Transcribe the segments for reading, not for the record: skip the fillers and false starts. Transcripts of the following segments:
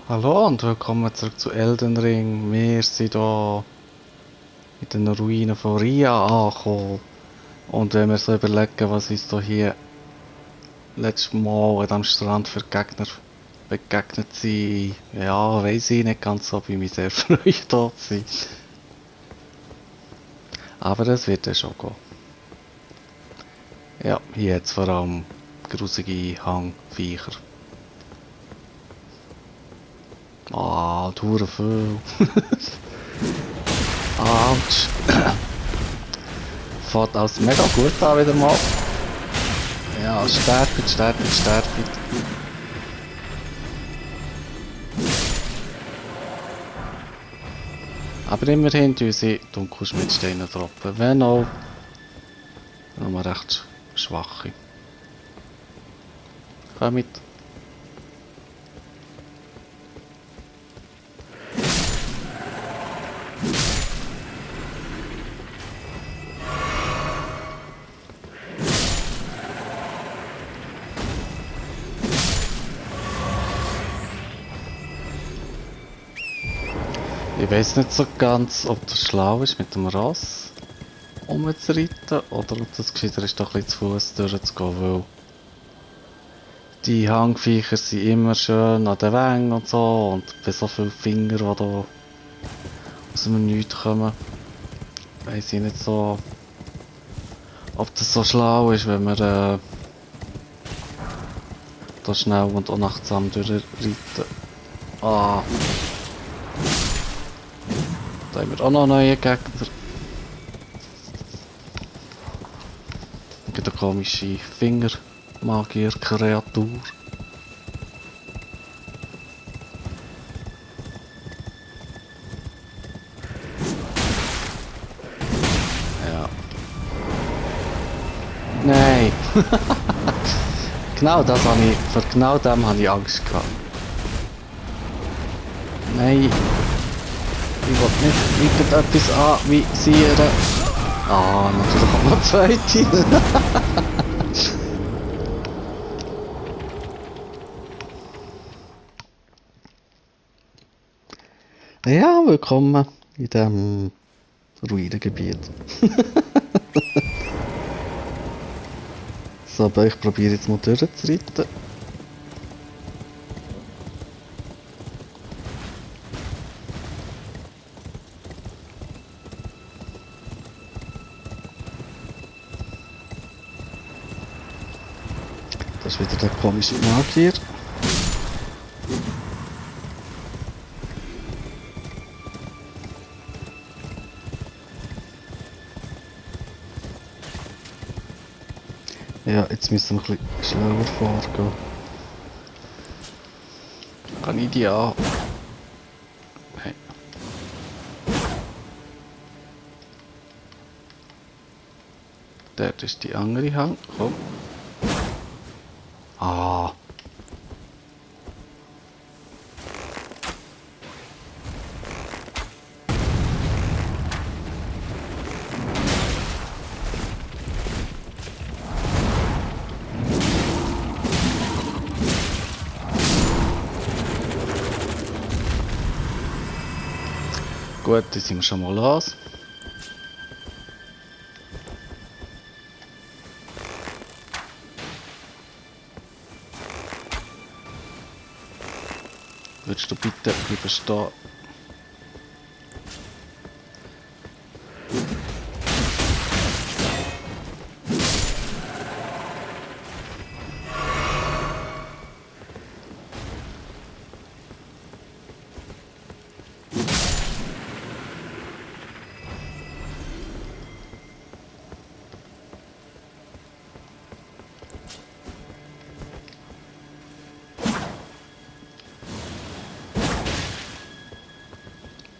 Hallo und willkommen zurück zu Elden Ring. Wir sind hier in den Ruinen von Ria angekommen. Und wenn wir so überlegen, was uns hier letztes Mal an diesem Strand für Gegner begegnet sind, ja, weiss ich nicht ganz, ob ich mich sehr freue, hier zu sein. Aber es wird ja schon gehen. Ja, hier hat es vor allem grusige Hangviecher. Ah, hure viel. Autsch. Fährt alles mega gut an wieder mal. Ja, stärker, stärker, stärker. Aber immerhin tun sie Dunkelschmiedsteine droppen, wenn auch nur recht schwache. Kommt. Ich weiß nicht so ganz, ob das schlau ist, mit dem Ross umzureiten oder ob das gescheiter ist, doch ein bisschen zu Fuß durchzugehen, weil die Hangviecher sind immer schön an den Wängen und so und bei so vielen Fingern, die da aus dem Nichts kommen, weiss ich nicht so, ob das so schlau ist, wenn wir da schnell und unachtsam durchreiten. Ah. Da haben wir auch noch neue Gegner. Eine komische Fingermagier-Kreatur. Ja. Nein! Genau das habe ich, vor genau dem habe ich Angst gehabt. Nein! Ich will nicht irgendetwas anvisieren. Ah, natürlich auch noch zweite. Ja, willkommen in diesem Ruinengebiet. So, aber ich probiere jetzt mal durchzureiten. Das ist wieder der komische Magier. Ja, jetzt müssen wir ein bisschen schneller vorgehen. Kann ich die an? Nein. Dort ist die andere Hand. Komm. Ah. Gut, dann sind wir schon mal los. Würdest du bitte bleiben stehen?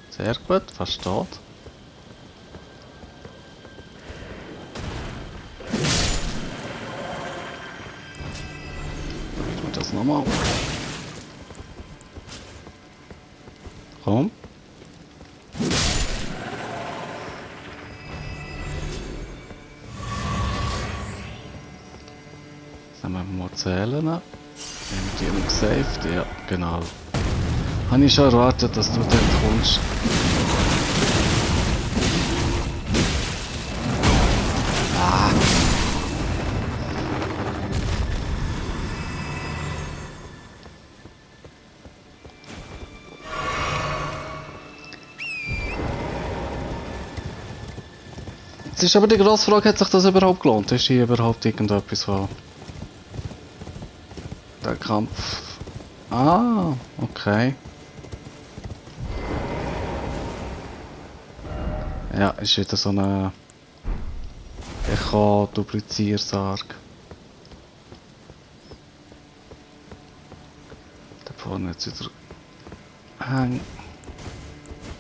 Sehr gut, versteht. Ich tue das nochmal. Komm. Dann müssen wir mal zählen. Haben wir die noch gesaved? Ja, genau. Habe ich schon erwartet, dass du dort kommst. Ah. Jetzt ist aber die grosse Frage, hat sich das überhaupt gelohnt? Ist hier überhaupt irgendetwas, wo der Kampf... Ah, okay. Ja, ist wieder so eine Echo-Dupliziersarg. Da vorne jetzt wieder hängen.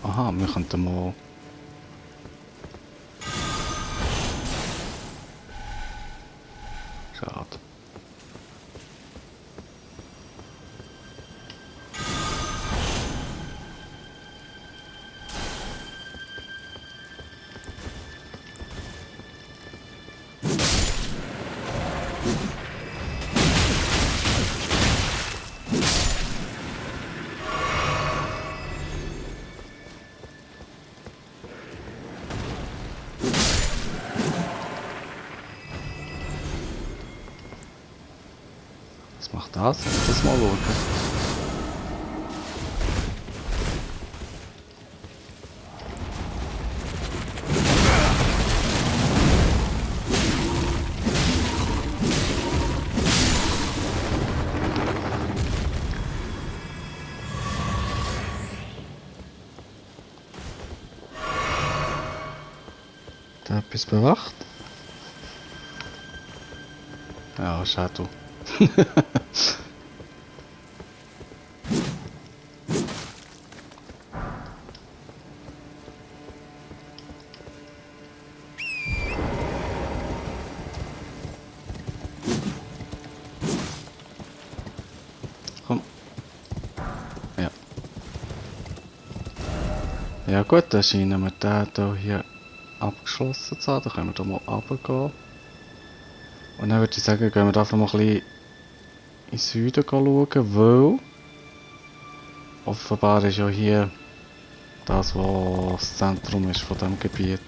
Aha, wir könnten mal... Schade. Was macht das? Lass mal schauen. Da etwas bewacht? Ja, Shadow. Komm. Ja. Ja gut, dann scheinen wir den hier abgeschlossen zu haben. Da können wir da mal runtergehen. Und dann würde ich sagen, gehen wir einfach mal ein bisschen in den Süden schauen, weil offenbar ist ja hier das, was das Zentrum ist von diesem Gebiet.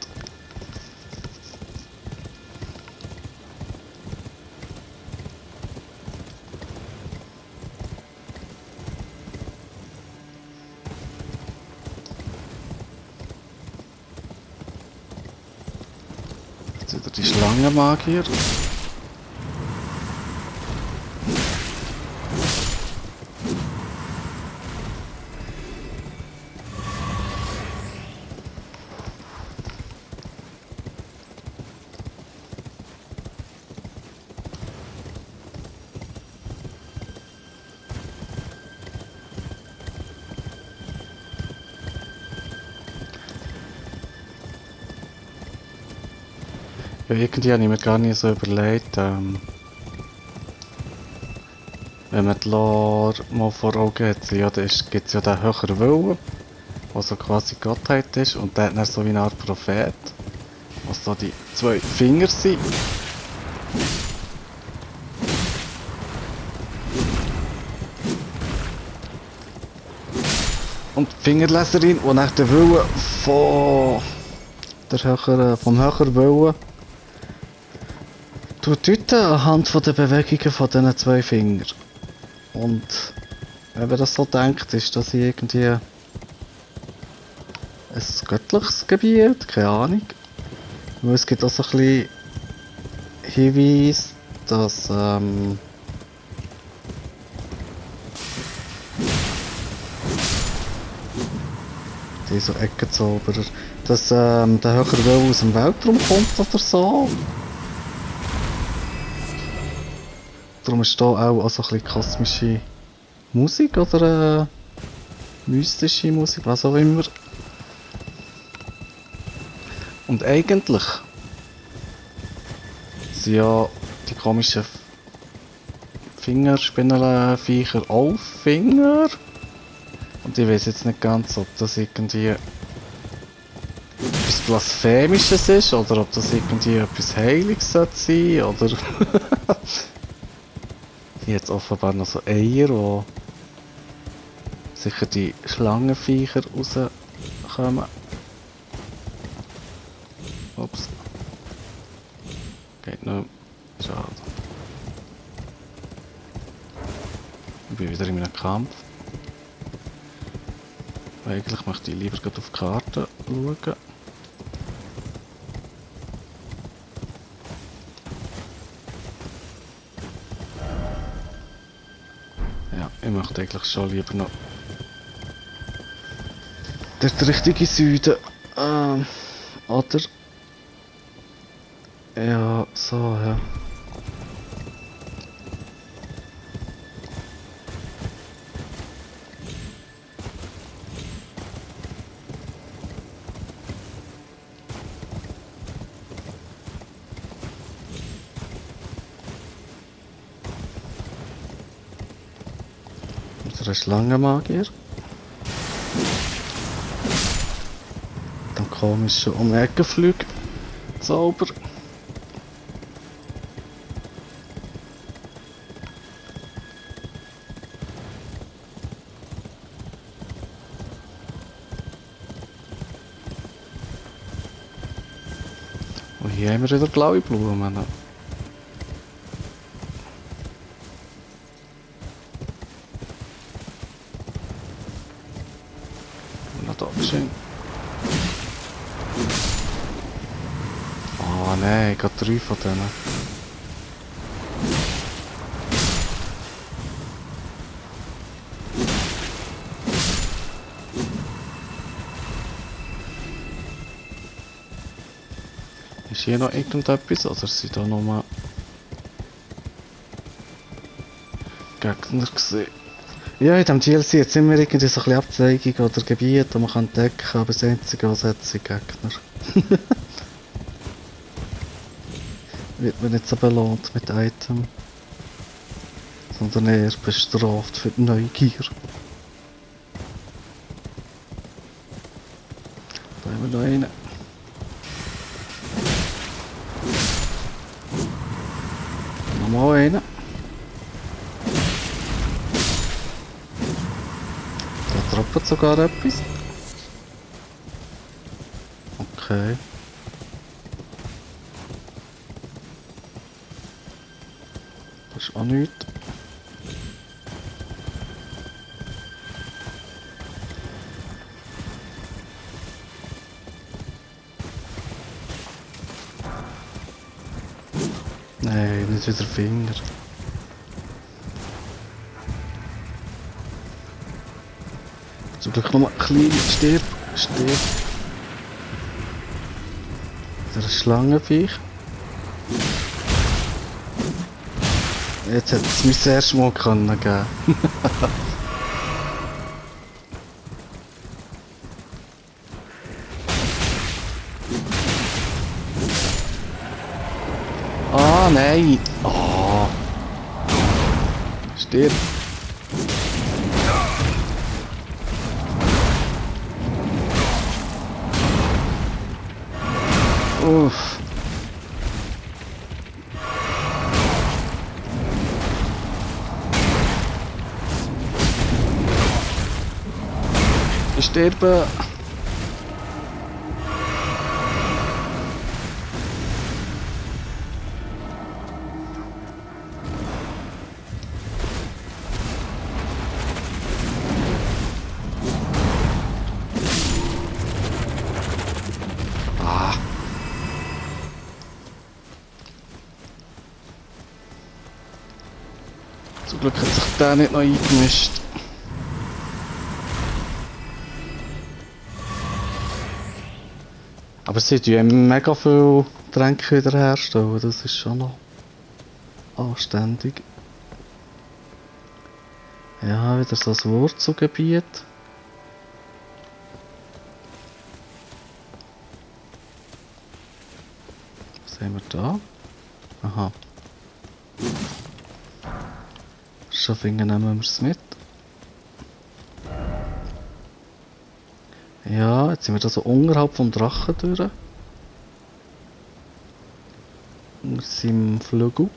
Jetzt wieder die Schlangenmagier. Ja, irgendwie habe ich mir gar nicht so überlegt, wenn man die Lore mal vor Augen hat, ja, da gibt es ja den höheren Willen, der so quasi Gottheit ist, und der hat dann so wie eine Art Prophet, was da die zwei Finger sind. Und die Fingerleserin, die nach der Willen vom höheren Willen deuten anhand der Bewegungen von diesen zwei Fingern. Und wenn man das so denkt, ist das irgendwie ein göttliches Gebiet, keine Ahnung. Weil es gibt auch so ein bisschen Hinweis, dass die so Eckenzauberer, dass der höhere Wille aus dem Weltraum kommt oder so. Darum ist da auch so ein bisschen kosmische Musik oder mystische Musik, was auch immer. Und eigentlich sind ja die komischen Fingerspinnenviecher auch Finger. Und ich weiß jetzt nicht ganz, ob das irgendwie etwas Blasphemisches ist oder ob das irgendwie etwas Heiliges sein sollte oder... Hier jetzt offenbar noch so Eier, die sicher die Schlangenviecher rauskommen. Ups. Geht nicht. Schade. Ich bin wieder in einem Kampf. Eigentlich möchte ich lieber gerade auf die Karte schauen. Ja, ich möchte eigentlich schon lieber noch der richtige Süden. Oder? Ja, so, ja. Unsere Schlangenmagier. Dann komische Eckenflüge. Zauber. Und hier haben wir wieder blaue Blumen. Na da schön. Oh nein, ich habe 3 von denen. Ist hier noch irgendetwas oder sind da nochmal Gegner gesehen? Ja, in diesem DLC jetzt immer irgendwie so ein bisschen Abzweigungen oder Gebiete, die man kann entdecken kann, aber das Einzige, was hat, sind Gegner. Wird man nicht so belohnt mit Item, sondern eher bestraft für die Neugier. Da haben wir noch einen. Nochmal einen. Da droppt sogar etwas. Okay. Das ist auch nichts. Nein, nicht wieder Finger. Zum Glück nochmal klein, stirb. Der Schlangenviech. Jetzt hätte es mir das erste Mal können geben. Ah, nein! Oh. Stirb! Uff! Ich sterbe! Ah! Zum Glück hat sich der nicht noch eingemischt. Aber sie tun ja mega viel Tränke wiederherstellen, das ist schon noch anständig. Ja, wieder so ein Wurzelgebiet. Was haben wir da? Aha. Schaffingen nehmen wir es mit. Ja, jetzt sind wir da so unterhalb vom Drachen durch. Wir sind im Flügel.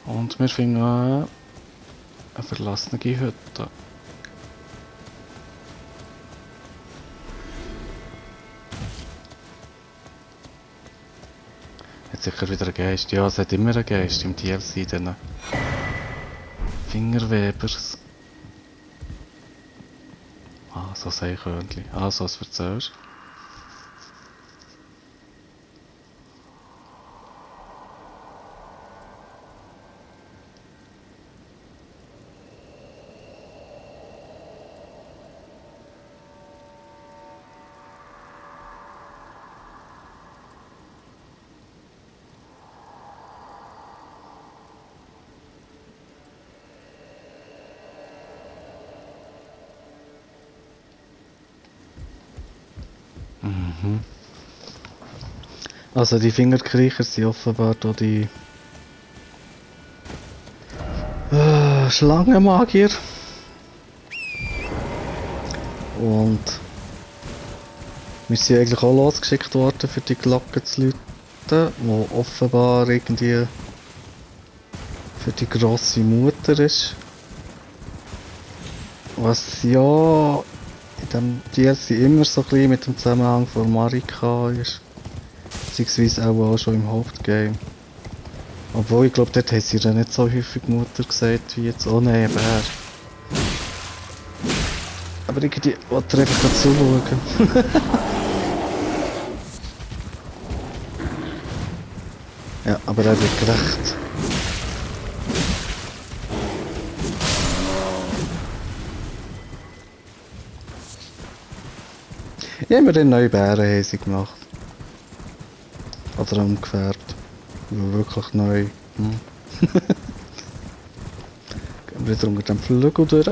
Und wir finden eine verlassene Hütte. Hat sicher wieder einen Geist. Ja, es hat immer einen Geist im DLC, den Fingerwebers. Ah, so Seekörnchen. Ah, so was erzählst du? Mhm. Also die Fingerkriecher sind offenbar da die Schlangenmagier. Und wir sind eigentlich auch losgeschickt worden, für die Glocke zu läuten, die offenbar irgendwie für die grosse Mutter ist. Was ja in dem DLC immer so ein bisschen mit dem Zusammenhang von Marika ist. Beziehungsweise auch schon im Hauptgame. Obwohl, ich glaube, dort haben sie ja nicht so häufig Mutter gesagt wie jetzt. Oh nein, aber er. Aber irgendwie wollte er einfach zuschauen. Ja, aber er wird gerecht. Ja, immer den neuen Bären haben sie gemacht. Oder umgefärbt. Wirklich neu. Hm. Gehen wir wieder unter dem Flügel durch.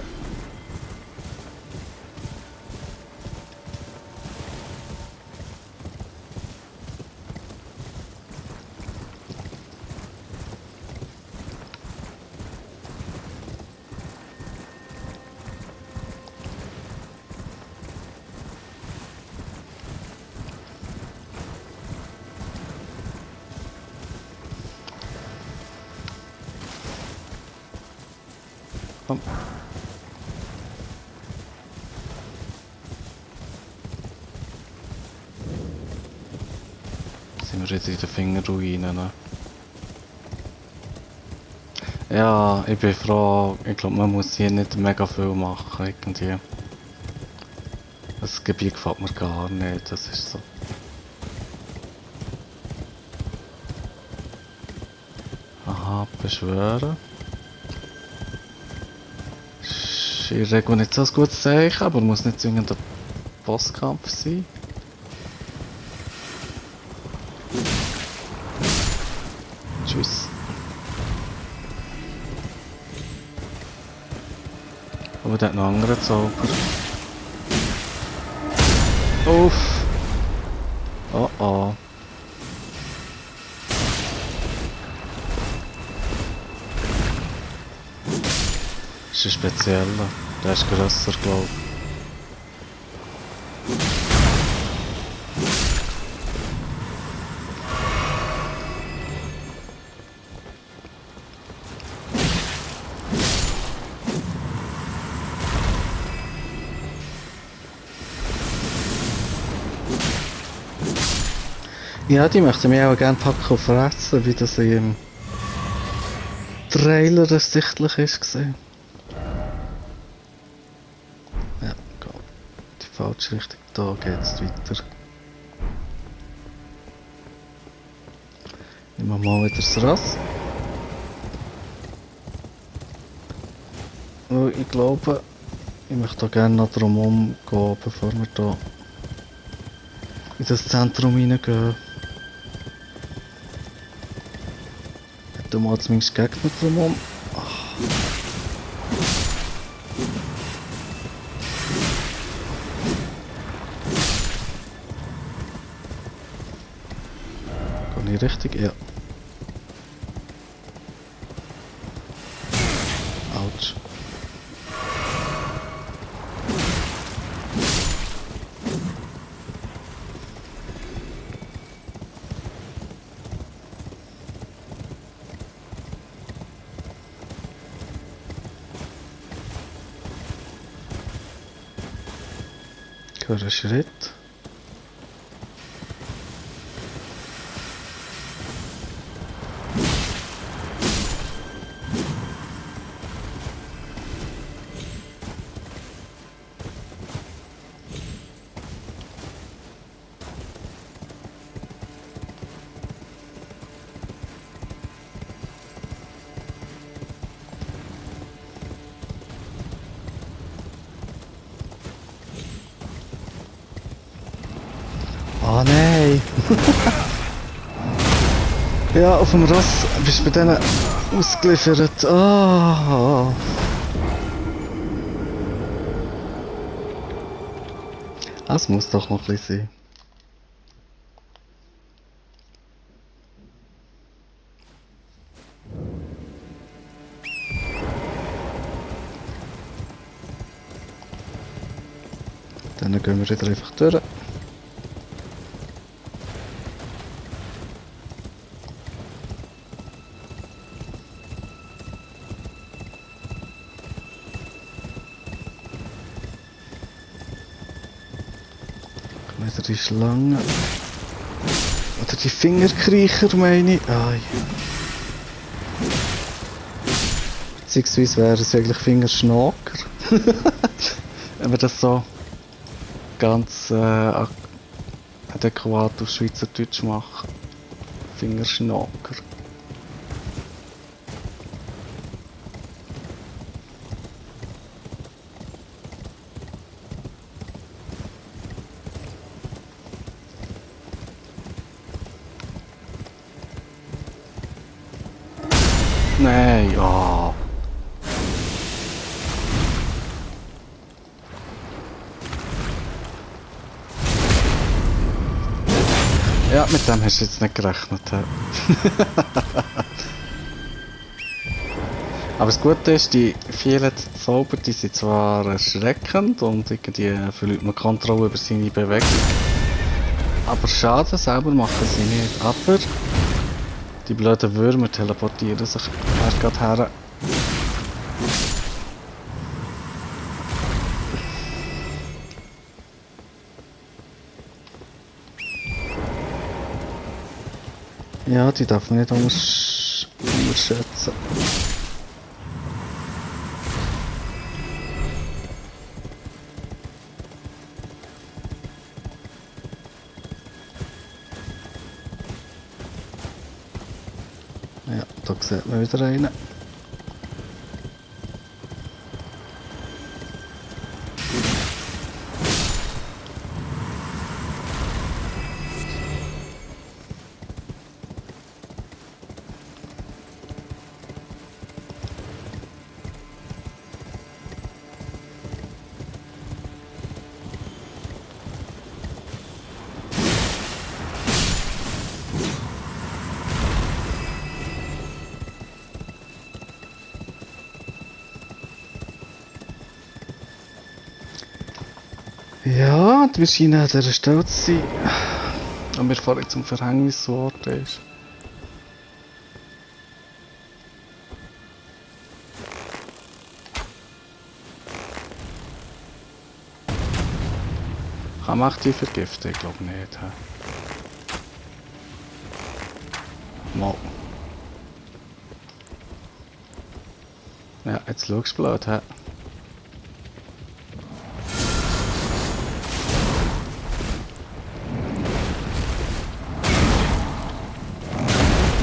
Komm. Sind wir jetzt in den Fingerruinen? Ja, ich bin froh. Ich glaube, man muss hier nicht mega viel machen. Irgendwie. Das Gebiet gefällt mir gar nicht. Das ist so. Aha, beschwören. Ist in der Regel nicht so ein gutes Zeichen, aber muss nicht zwingend ein Bosskampf sein. Tschüss. Aber der hat noch einen anderen Zauber. Uff. Oh oh. Das ist ein spezieller. Der ist grösser, glaube ich. Ja, die möchten mich auch gerne packen und fressen, wie das im Trailer ersichtlich ist gesehen. Ja, geht die falsche Richtung. Da geht's weiter. Nehmen wir mal wieder das Rass. Ich glaube, ich möchte hier gerne noch drum gehen, bevor wir hier in das Zentrum reingehen. Da mal zumindest Gegner drumherum. Gehe ich richtig? Ja. Autsch. Ich höre einen Schritt. Ah nein! Ja, auf dem Ross bist du bei denen ausgeliefert. Ah! Das muss doch noch ein bisschen sein. Dann gehen wir wieder einfach durch. Wieder die Schlange. Oder die Fingerkriecher, meine ich. Ai. Beziehungsweise wären es eigentlich Fingerschnaker. Wenn wir das so ganz adäquat auf Schweizerdeutsch machen. Fingerschnaker. Nein, ja. Ja, mit dem hast du jetzt nicht gerechnet. He? Aber das Gute ist, die vielen Zauber, die sind zwar erschreckend und irgendwie verliert man Kontrolle über seine Bewegung. Aber Schaden selber machen sie nicht. Aber die blöden Würmer teleportieren sich erst gerade her. Ja, die darf man nicht unterschätzen. Ja, da sieht man wieder einen. Ja, wir scheinen an dieser Stelle zu sein. Und wir fahren zum Verhängniswort ist. Kann man die vergiften? Ich glaube nicht. He? Mal. Ja, jetzt schaust du blöd. He?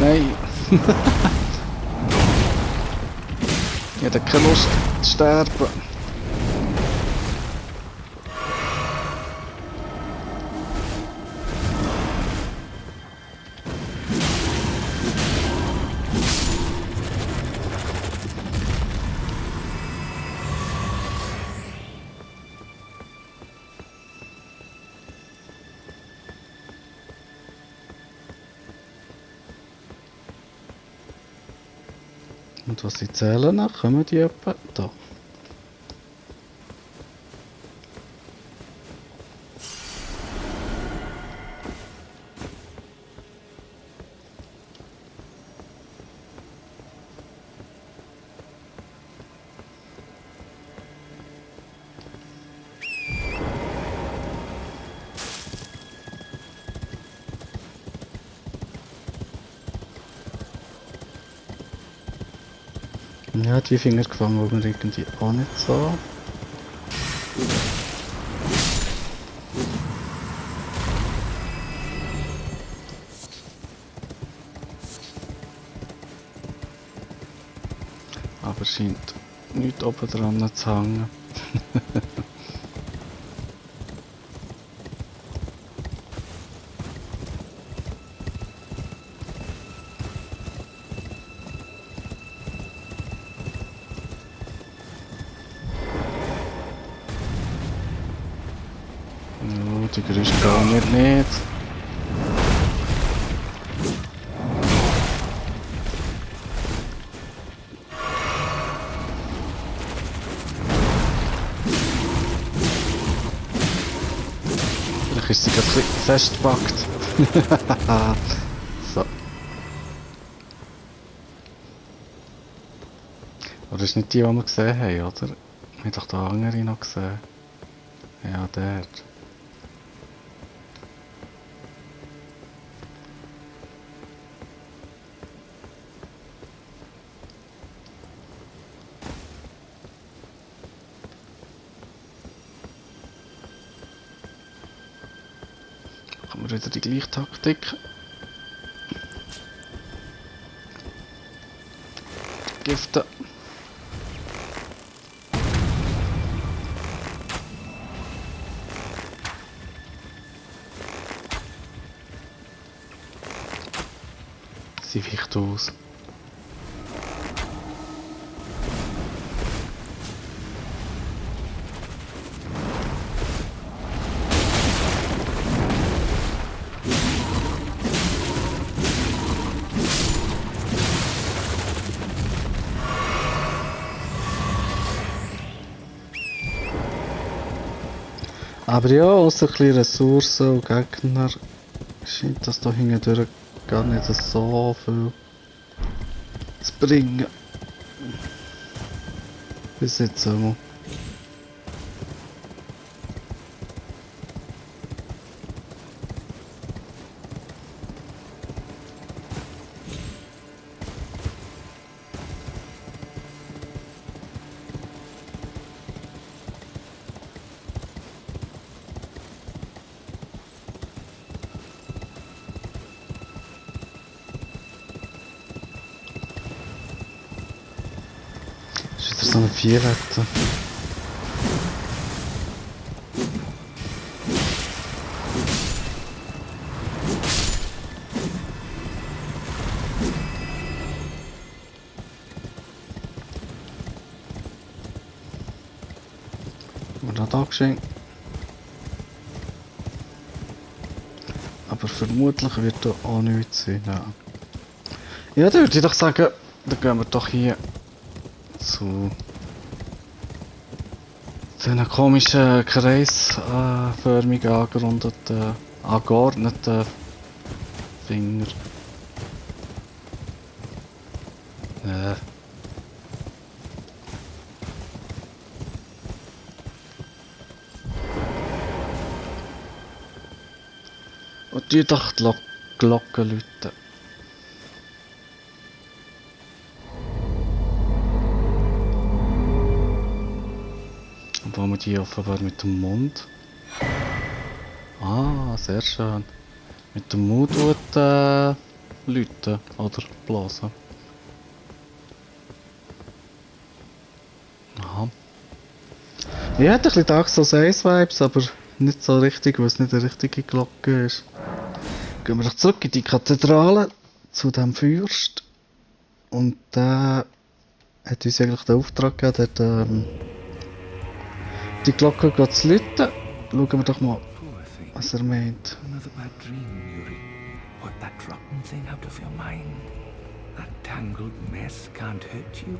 Nein! Ich hätte keine Lust zu sterben. Und was sie zählen nach, kommen die etwa da. Ja, die Finger gefangen, wo mir irgendwie auch nicht so. Aber scheint nicht oben dran zu hängen. Oh, die Gerüste gar nicht. Vielleicht ist sie gerade ein bisschen festgepackt. So. Oder ist nicht die wir gesehen haben, oder? Ich habe doch den andere noch gesehen. Ja, der. Machen wir wieder die gleiche Taktik. Gifte. Sie weicht aus. Aber ja, außer ein bisschen Ressourcen und Gegner scheint das da hindurch gar nicht so viel zu bringen. Bis jetzt einmal. Ist wieder so eine Violette. Und auch da geschenkt. Aber vermutlich wird da auch nichts sein. Ja, ja, dann würde ich doch sagen, dann gehen wir doch hier zu diesen komischen kreisförmig angerundeten, angeordneten Finger. Und die doch die Glocken läuten. Obwohl man die offenbar mit dem Mund. Ah, sehr schön. Mit dem Mund läuten oder blasen. Aha. Ich hätte ein bisschen Dark Souls 1 Vibes, aber nicht so richtig, weil es nicht eine richtige Glocke ist. Gehen wir doch zurück in die Kathedrale zu dem Fürst. Und der hat uns eigentlich den Auftrag gegeben, dort, die Glocke zu läuten. Schauen wir doch mal, was er meint. Another bad dream, Yuri. Put that rotten thing out of your mind. That tangled mess can't hurt you.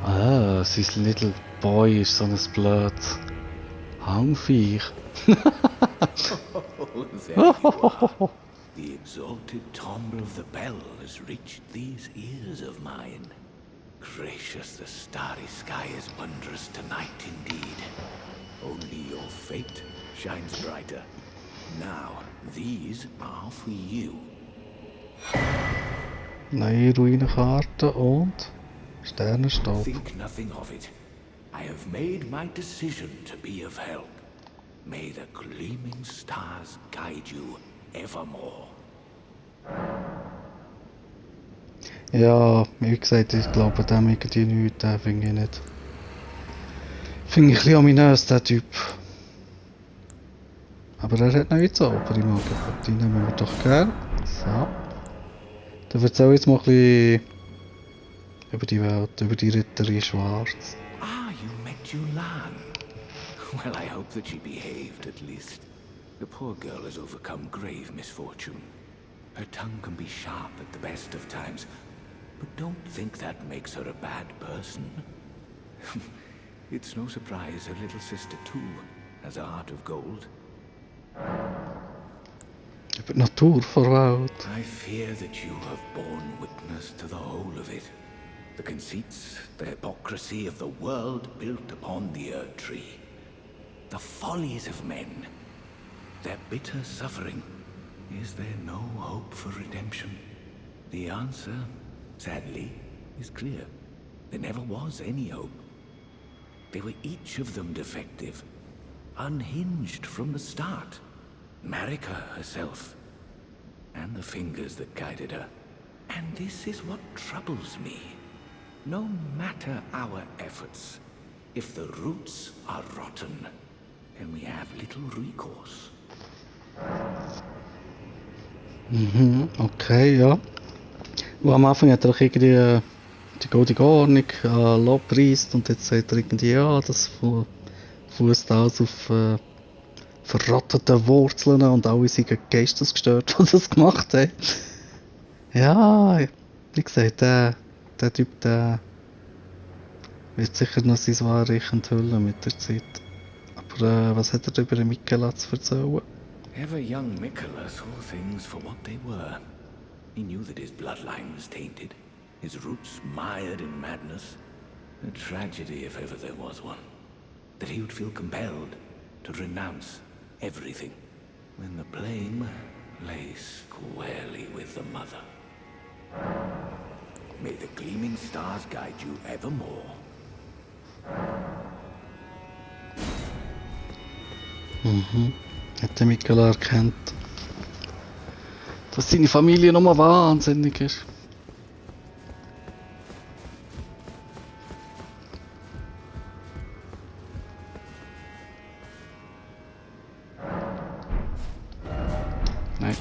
Ah, sein Little Boy ist so ein blödes Hangviech. Oh, there you are. The exalted timbre of the bell has reached these ears of mine. Gracious, the starry sky is wondrous tonight indeed. Only your fate shines brighter. Now, these are for you. Neue Ruinenkarte und Sternenstaub. Think nothing of it. I have made my decision to be of help. May the gleaming stars guide you evermore. Ja, wie gesagt, ich glaube dem irgendwie nichts, den finde ich nicht. Finde ich ein bisschen ominös, der Typ. Aber er hat noch einen Zauber im Angebot, die nehmen wir doch gern. So. Dann erzähl jetzt mal ein bisschen über die Welt, über die Ritterin Schwarz. Ah, you met Julan. Well, I hope that she behaved at least. The poor girl has overcome grave misfortune. Her tongue can be sharp at the best of times, but don't think that makes her a bad person. It's no surprise her little sister too has a heart of gold. Über die Natur der Welt. I fear that you have borne witness to the whole of it. The conceits, the hypocrisy of the world built upon the Erd Tree. The follies of men. Their bitter suffering. Is there no hope for redemption? The answer, sadly, is clear. There never was any hope. They were each of them defective, unhinged from the start. Marika herself, and the fingers that guided her. And this is what troubles me. No matter our efforts, if the roots are rotten, then we have little recourse. Mhm, okay, ja. Und am Anfang hat er auch irgendwie die goldige Ordnung lobpreist und jetzt sagt er irgendwie, ja, das fußt alles auf verrottete Wurzeln und alle sind geistesgestört, die das gemacht haben. Ja, wie gesagt, der Typ, der wird sicher noch sein wahres Ich enthüllen mit der Zeit. Aber was hat er über den Mikela zu erzählen? Ever young Mikola saw things for what they were. He knew that his bloodline was tainted, his roots mired in madness. A tragedy if ever there was one. That he would feel compelled to renounce everything when the blame lay squarely with the mother. May the gleaming stars guide you evermore. Mhm. Hat der Mikela erkannt, dass seine Familie nochmal wahnsinnig ist. Nein.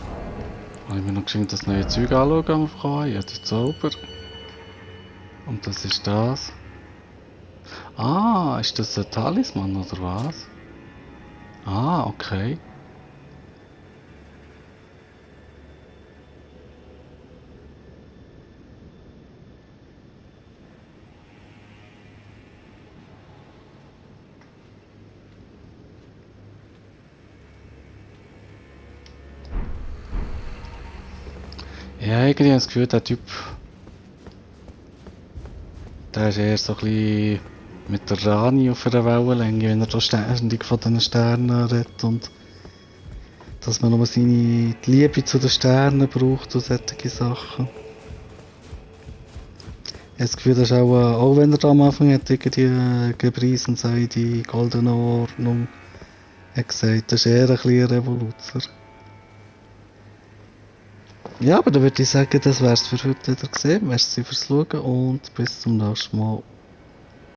Habe ich mir noch geschwind das neue Zeug anschauen am ja, die Zauber. Und das ist das. Ah, ist das ein Talisman oder was? Ah, okay. Ja, irgendwie habe ich das Gefühl, der Typ, der ist eher so ein bisschen mit der Rani auf einer Wellenlänge, wenn er da ständig von den Sternen redet und dass man nur seine Liebe zu den Sternen braucht und solche Sachen. Ich habe das Gefühl, das ist auch wenn er da am Anfang hat irgendwie gepriesen sei, die goldene Ordnung, hat gesagt, das ist eher ein bisschen ein Revoluzer. Ja, aber dann würde ich sagen, das wäre es für heute wieder gesehen. Merci fürs Schauen und bis zum nächsten Mal.